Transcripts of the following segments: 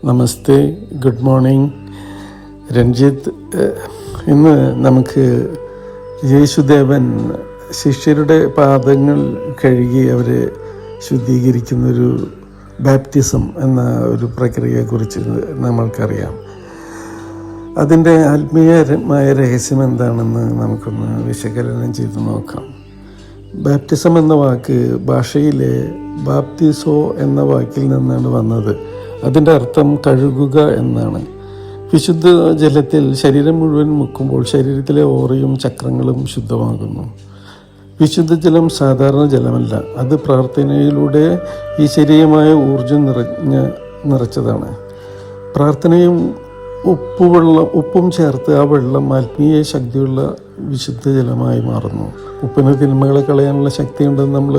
നമസ്തേ, good morning. Ranjith, ഇന്ന് നമുക്ക് യേശുദേവൻ ശിഷ്യരുടെ പാദങ്ങൾ കഴുകി അവരെ ശുദ്ധീകരിക്കുന്നൊരു ബാപ്റ്റിസം എന്ന ഒരു പ്രക്രിയയെക്കുറിച്ച് നമ്മൾക്കറിയാം. അതിൻ്റെ ആത്മീയമായ രഹസ്യം എന്താണെന്ന് നമുക്കൊന്ന് വിശകലനം ചെയ്ത് നോക്കാം. ബാപ്റ്റിസം എന്ന വാക്ക് ഭാഷയിലെ ബാപ്റ്റിസോ എന്ന വാക്കിൽ നിന്നാണ് വന്നത്. അതിൻ്റെ അർത്ഥം കഴുകുക എന്നാണ്. വിശുദ്ധ ജലത്തിൽ ശരീരം മുഴുവൻ മുക്കുമ്പോൾ ശരീരത്തിലെ ഓറയും ചക്രങ്ങളും ശുദ്ധമാകുന്നു. വിശുദ്ധ ജലം സാധാരണ ജലമല്ല, അത് പ്രാർത്ഥനയിലൂടെ ഈശ്വരീയമായ ഊർജം നിറച്ചതാണ്. പ്രാർത്ഥനയും ഉപ്പും ചേർത്ത് ആ വെള്ളം ആത്മീയ ശക്തിയുള്ള വിശുദ്ധ ജലമായി മാറുന്നു. ഉപ്പിന് തിന്മകളെ കളയാനുള്ള ശക്തിയുണ്ടെന്ന് നമ്മൾ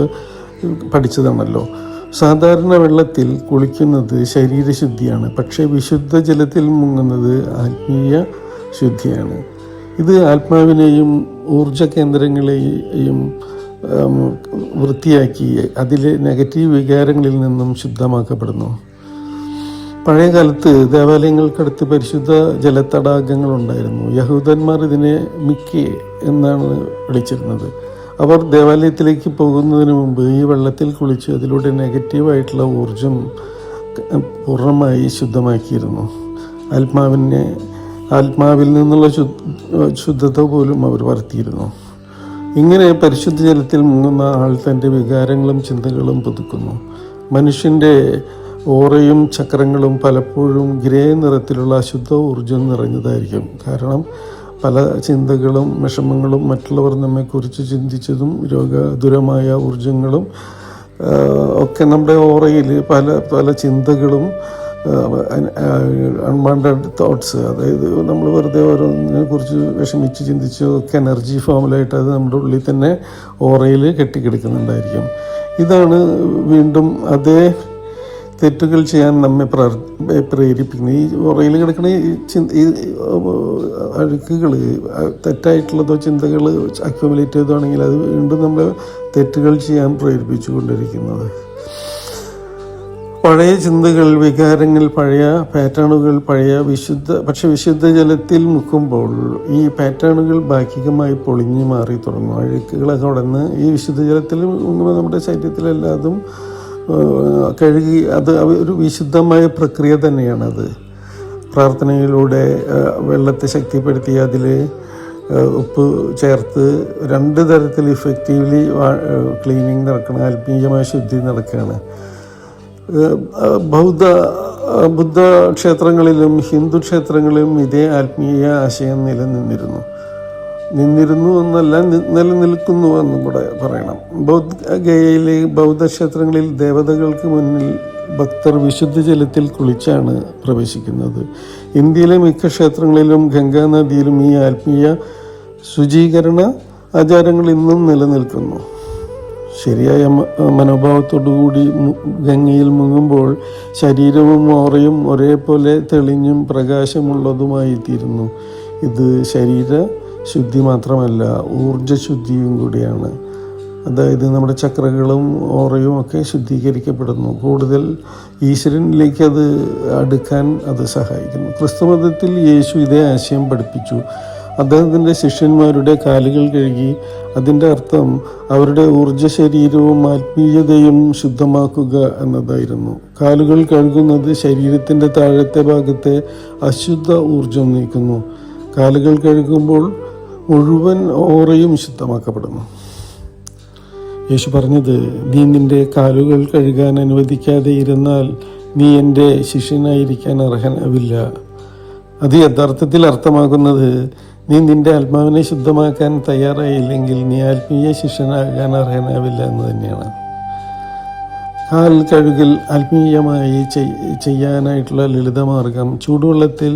പഠിച്ചതാണല്ലോ. സാധാരണ വെള്ളത്തിൽ കുളിക്കുന്നത് ശരീരശുദ്ധിയാണ്, പക്ഷേ വിശുദ്ധ ജലത്തിൽ മുങ്ങുന്നത് ആത്മീയ ശുദ്ധിയാണ്. ഇത് ആത്മാവിനെയും ഊർജ കേന്ദ്രങ്ങളെയും വൃത്തിയാക്കി അതിലെ നെഗറ്റീവ് വികാരങ്ങളിൽ നിന്നും ശുദ്ധമാക്കപ്പെടുന്നു. പഴയ കാലത്ത് ദേവാലയങ്ങൾക്കടുത്ത് പരിശുദ്ധ ജലത്തടാകങ്ങളുണ്ടായിരുന്നു. യഹൂദന്മാർ ഇതിനെ മിക്കെ എന്നാണ് വിളിച്ചിരുന്നത്. അവർ ദേവാലയത്തിലേക്ക് പോകുന്നതിന് മുമ്പ് ഈ വെള്ളത്തിൽ കുളിച്ച് അതിലൂടെ നെഗറ്റീവായിട്ടുള്ള ഊർജം പൂർണ്ണമായി ശുദ്ധമാക്കിയിരുന്നു. ആത്മാവിൽ നിന്നുള്ള ശുദ്ധത പോലും അവർ വരുത്തിയിരുന്നു. ഇങ്ങനെ പരിശുദ്ധ ജലത്തിൽ മുങ്ങുന്ന ആൾ തൻ്റെ വികാരങ്ങളും ചിന്തകളും പുതുക്കുന്നു. മനുഷ്യൻ്റെ ഓറയും ചക്രങ്ങളും പലപ്പോഴും ഗ്രേ നിറത്തിലുള്ള അശുദ്ധ ഊർജം നിറഞ്ഞതായിരിക്കും. കാരണം പല ചിന്തകളും വിഷമങ്ങളും മറ്റുള്ളവർ നമ്മെക്കുറിച്ച് ചിന്തിച്ചതും രോഗദുരമായ ഊർജങ്ങളും ഒക്കെ നമ്മുടെ ഓറയിൽ പല ചിന്തകളും അൺവാണ്ടഡ് തോട്ട്സ്, അതായത് നമ്മൾ വെറുതെ ഓരോന്നിനെ കുറിച്ച് വിഷമിച്ച് ചിന്തിച്ച് ഒക്കെ എനർജി ഫോമിലായിട്ട് അത് നമ്മുടെ ഉള്ളിൽ തന്നെ ഓറയിൽ കെട്ടിക്കിടക്കുന്നുണ്ടായിരിക്കും. ഇതാണ് വീണ്ടും അതേ തെറ്റുകൾ ചെയ്യാൻ നമ്മെ പ്രേരിപ്പിക്കുന്നത്. ഈ ഉറയിൽ കിടക്കുന്ന ഈ അഴുക്കുകൾ, തെറ്റായിട്ടുള്ളതോ ചിന്തകൾ അക്യുമുലേറ്റ് ചെയ്തതാണെങ്കിൽ അത് വീണ്ടും നമ്മളെ തെറ്റുകൾ ചെയ്യാൻ പ്രേരിപ്പിച്ചു കൊണ്ടിരിക്കുന്നത്. പഴയ ചിന്തകൾ, വികാരങ്ങൾ, പഴയ പാറ്റേണുകൾ, പക്ഷെ വിശുദ്ധ ജലത്തിൽ മുക്കുമ്പോൾ ഈ പാറ്റേണുകൾ ഭാഗികമായി പൊളിഞ്ഞു മാറി തുടങ്ങും. അഴുക്കുകളൊക്കെ കടന്ന് ഈ വിശുദ്ധ ജലത്തിൽ മുങ്ങുമ്പോൾ നമ്മുടെ ശരീരത്തിലെല്ലാതും കഴുകി അത് ഒരു വിശുദ്ധമായ പ്രക്രിയ തന്നെയാണത്. പ്രാർത്ഥനയിലൂടെ വെള്ളത്തെ ശക്തിപ്പെടുത്തി അതിൽ ഉപ്പ് ചേർത്ത് 2 തരത്തിൽ ഇഫക്റ്റീവ്ലി ക്ലീനിങ് നടക്കണം, ആത്മീയമായ ശുദ്ധി നടക്കുകയാണ്. ബുദ്ധ ക്ഷേത്രങ്ങളിലും ഹിന്ദു ക്ഷേത്രങ്ങളിലും ഇതേ ആത്മീയ ആശയം നിലനിന്നിരുന്നു എന്നല്ല, നിലനിൽക്കുന്നു എന്നും കൂടെ പറയണം. ഗയയിലെ ബൗദ്ധക്ഷേത്രങ്ങളിൽ ദേവതകൾക്ക് മുന്നിൽ ഭക്തർ വിശുദ്ധ ജലത്തിൽ കുളിച്ചാണ് പ്രവേശിക്കുന്നത്. ഇന്ത്യയിലെ മിക്ക ക്ഷേത്രങ്ങളിലും ഗംഗാനദിയിലും ഈ ആത്മീയ ശുചീകരണ ആചാരങ്ങൾ ഇന്നും നിലനിൽക്കുന്നു. ശരിയായ മനോഭാവത്തോടുകൂടി ഗംഗയിൽ മുങ്ങുമ്പോൾ ശരീരവും ഓറയും ഒരേപോലെ തെളിഞ്ഞും പ്രകാശമുള്ളതുമായി തീരുന്നു. ഇത് ശരീര ശുദ്ധി മാത്രമല്ല, ഊർജശുദ്ധിയും കൂടിയാണ്. അതായത് നമ്മുടെ ചക്രകളും ഓറയും ഒക്കെ ശുദ്ധീകരിക്കപ്പെടുന്നു. കൂടുതൽ ഈശ്വരനിലേക്ക് അത് അടുക്കാൻ അത് സഹായിക്കുന്നു. ക്രിസ്തുമതത്തിൽ യേശു ഇതേ ആശയം പഠിപ്പിച്ചു. അദ്ദേഹത്തിൻ്റെ ശിഷ്യന്മാരുടെ കാലുകൾ കഴുകി. അതിൻ്റെ അർത്ഥം അവരുടെ ഊർജ ശരീരവും ആത്മീയതയും ശുദ്ധമാക്കുക എന്നതായിരുന്നു. കാലുകൾ കഴുകുന്നത് ശരീരത്തിൻ്റെ താഴത്തെ ഭാഗത്തെ അശുദ്ധ ഊർജം നീക്കുന്നു. കാലുകൾ കഴുകുമ്പോൾ മുഴുവൻ ഓറയും ശുദ്ധമാക്കപ്പെടുന്നു. യേശു പറഞ്ഞത്, നീ നിൻ്റെ കാലുകൾ കഴുകാൻ അനുവദിക്കാതെ ഇരുന്നാൽ നീ എൻ്റെ ശിഷ്യനായിരിക്കാൻ അർഹനാവില്ല. അത് യഥാർത്ഥത്തിൽ അർത്ഥമാക്കുന്നത്, നീ നിൻ്റെ ആത്മാവിനെ ശുദ്ധമാക്കാൻ തയ്യാറായില്ലെങ്കിൽ നീ ആത്മീയ ശിഷ്യനാകാൻ അർഹനാവില്ല എന്ന് തന്നെയാണ്. കാൽ കഴുകൽ ആത്മീയമായി ചെയ്യാനായിട്ടുള്ള ലളിതമാർഗം ചൂടുവെള്ളത്തിൽ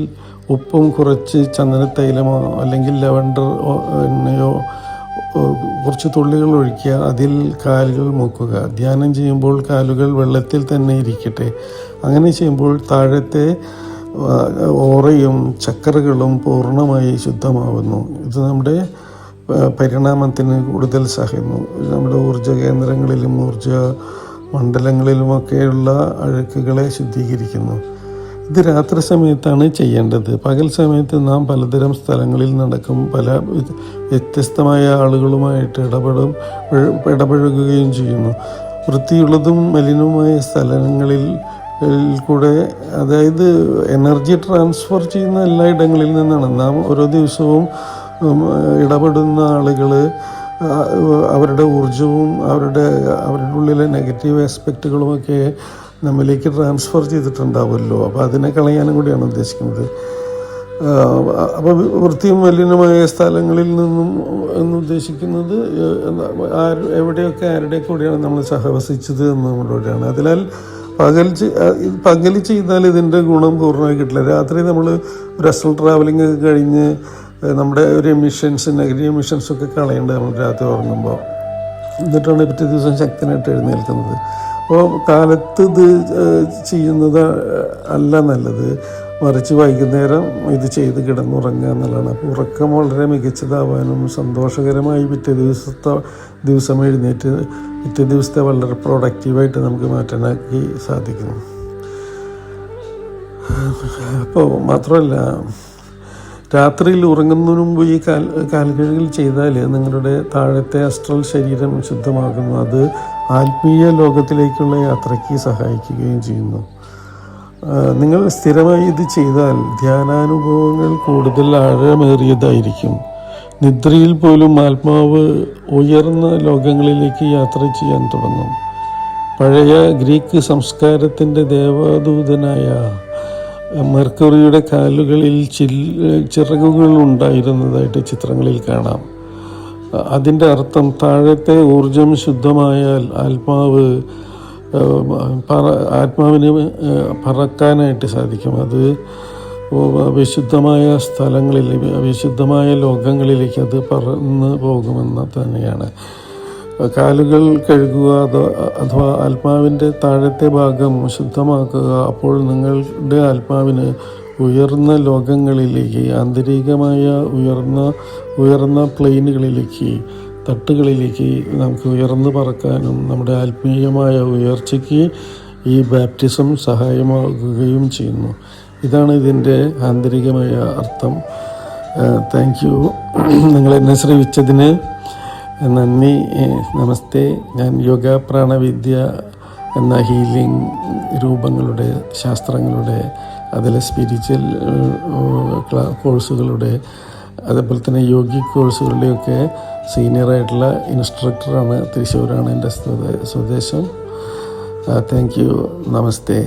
ഉപ്പും കുറച്ച് ചന്ദനത്തൈലമോ അല്ലെങ്കിൽ ലവണ്ടർ എണ്ണയോ കുറച്ച് തുള്ളികൾ ഒഴിക്കുക. അതിൽ കാലുകൾ മുക്കുക. ധ്യാനം ചെയ്യുമ്പോൾ കാലുകൾ വെള്ളത്തിൽ തന്നെ ഇരിക്കട്ടെ. അങ്ങനെ ചെയ്യുമ്പോൾ താഴത്തെ ഓറയും ചക്രകളും പൂർണ്ണമായി ശുദ്ധമാവുന്നു. ഇത് നമ്മുടെ പരിണാമത്തിന് കൂടുതൽ സഹായിക്കുന്നു. നമ്മുടെ ഊർജ കേന്ദ്രങ്ങളിലും ഊർജ മണ്ഡലങ്ങളിലുമൊക്കെയുള്ള അഴുക്കുകളെ ശുദ്ധീകരിക്കുന്നു. ഇത് രാത്രി സമയത്താണ് ചെയ്യേണ്ടത്. പകൽ സമയത്ത് നാം പലതരം സ്ഥലങ്ങളിൽ നടക്കും, പല വ്യത്യസ്തമായ ആളുകളുമായിട്ട് ഇടപഴകുകയും ചെയ്യുന്നു. വൃത്തിയുള്ളതും മലിനവുമായ സ്ഥലങ്ങളിൽ കൂടെ, അതായത് എനർജി ട്രാൻസ്ഫർ ചെയ്യുന്ന എല്ലാ ഇടങ്ങളിൽ നിന്നാണ് നാം ഓരോ ദിവസവും ഇടപെടുന്ന ആളുകൾ അവരുടെ ഊർജവും അവരുടെ ഉള്ളിലെ നെഗറ്റീവ് ആസ്പെക്റ്റുകളുമൊക്കെ നമ്മിലേക്ക് ട്രാൻസ്ഫർ ചെയ്തിട്ടുണ്ടാവുമല്ലോ. അപ്പോൾ അതിനെ കളയാനും കൂടിയാണ് ഉദ്ദേശിക്കുന്നത്. അപ്പോൾ വൃത്തിയും മലിനമായ സ്ഥലങ്ങളിൽ നിന്നും എന്ന് ഉദ്ദേശിക്കുന്നത് എവിടെയൊക്കെ ആരുടെ കൂടെയാണ് നമ്മൾ സഹവസിച്ചത് എന്നുകൂടെയാണ്. അതിനാൽ പകൽ ചെയ്താൽ ഇതിൻ്റെ ഗുണം പൂർണ്ണമായി കിട്ടില്ല. രാത്രി നമ്മൾ ഒരു അസൽ ട്രാവലിംഗ് ഒക്കെ കഴിഞ്ഞ് നമ്മുടെ ഒരു നെഗറ്റീവ് എമിഷൻസൊക്കെ കളയേണ്ടത് നമ്മൾ രാത്രി ഉറങ്ങുമ്പോൾ. എന്നിട്ടാണ് പിറ്റേ ദിവസം ശക്തനായിട്ട് എഴുന്നേൽക്കുന്നത്. അപ്പോൾ കാലത്ത് ഇത് ചെയ്യുന്നത് അല്ല നല്ലത്, മറിച്ച് വൈകുന്നേരം ഇത് ചെയ്ത് കിടന്നുറങ്ങുക എന്നുള്ളതാണ്. അപ്പോൾ ഉറക്കം വളരെ മികച്ചതാവാനും സന്തോഷകരമായി പിറ്റേ ദിവസം എഴുന്നേറ്റ് പിറ്റേ ദിവസത്തെ വളരെ പ്രൊഡക്റ്റീവായിട്ട് നമുക്ക് മാറ്റാനാക്കി സാധിക്കുന്നു. അപ്പോൾ മാത്രമല്ല, രാത്രിയിൽ ഉറങ്ങുന്നതിന് മുമ്പ് ഈ കാൽകഴുകൽ ചെയ്താൽ നിങ്ങളുടെ താഴത്തെ അസ്ട്രൽ ശരീരം ശുദ്ധമാകുന്നു. അത് ആത്മീയ ലോകത്തിലേക്കുള്ള യാത്രയ്ക്ക് സഹായിക്കുകയും ചെയ്യുന്നു. നിങ്ങൾ സ്ഥിരമായി ഇത് ചെയ്താൽ ധ്യാനാനുഭവങ്ങൾ കൂടുതൽ ആഴമേറിയതായിരിക്കും. നിദ്രയിൽ പോലും ആത്മാവ് ഉയർന്ന ലോകങ്ങളിലേക്ക് യാത്ര ചെയ്യാൻ തുടങ്ങും. പഴയ ഗ്രീക്ക് സംസ്കാരത്തിൻ്റെ ദേവദൂതനായ മെർക്കുറിയുടെ കാലുകളിൽ ചിറകുകൾ ഉണ്ടായിരുന്നതായിട്ട് ചിത്രങ്ങളിൽ കാണാം. അതിൻ്റെ അർത്ഥം താഴത്തെ ഊർജം ശുദ്ധമായാൽ ആത്മാവിന് പറക്കാനായിട്ട് സാധിക്കും. അത് വിശുദ്ധമായ സ്ഥലങ്ങളിൽ, വിശുദ്ധമായ ലോകങ്ങളിലേക്ക് അത് പറന്ന് പോകുമെന്ന് തന്നെയാണ്. കാലുകൾ കഴുകുക അഥവാ ആത്മാവിൻ്റെ താഴത്തെ ഭാഗം ശുദ്ധമാക്കുക. അപ്പോൾ നിങ്ങളുടെ ആത്മാവിന് ഉയർന്ന ലോകങ്ങളിലേക്ക്, ആന്തരികമായ ഉയർന്ന പ്ലെയിനുകളിലേക്ക്, തട്ടുകളിലേക്ക് നമുക്ക് ഉയർന്നു പറക്കാനും നമ്മുടെ ആത്മീയമായ ഉയർച്ചയ്ക്ക് ഈ ബാപ്റ്റിസം സഹായമാകുകയും ചെയ്യുന്നു. ഇതാണ് ഇതിൻ്റെ ആന്തരികമായ അർത്ഥം. Thank you. നിങ്ങളെന്നെ ശ്രവിച്ചതിന് നന്ദി. നമസ്തേ. ഞാൻ യോഗ പ്രാണവിദ്യ എന്ന ഹീലിംഗ് രൂപങ്ങളുടെ, ശാസ്ത്രങ്ങളുടെ, അതിലെ സ്പിരിച്വൽ കോഴ്സുകളുടെ, അതേപോലെ തന്നെ യോഗിക് കോഴ്സുകളുടെയൊക്കെ സീനിയറായിട്ടുള്ള ഇൻസ്ട്രക്ടറാണ്. തൃശ്ശൂരാണ് എൻ്റെ സ്വദേശം. Thank you. നമസ്തേ.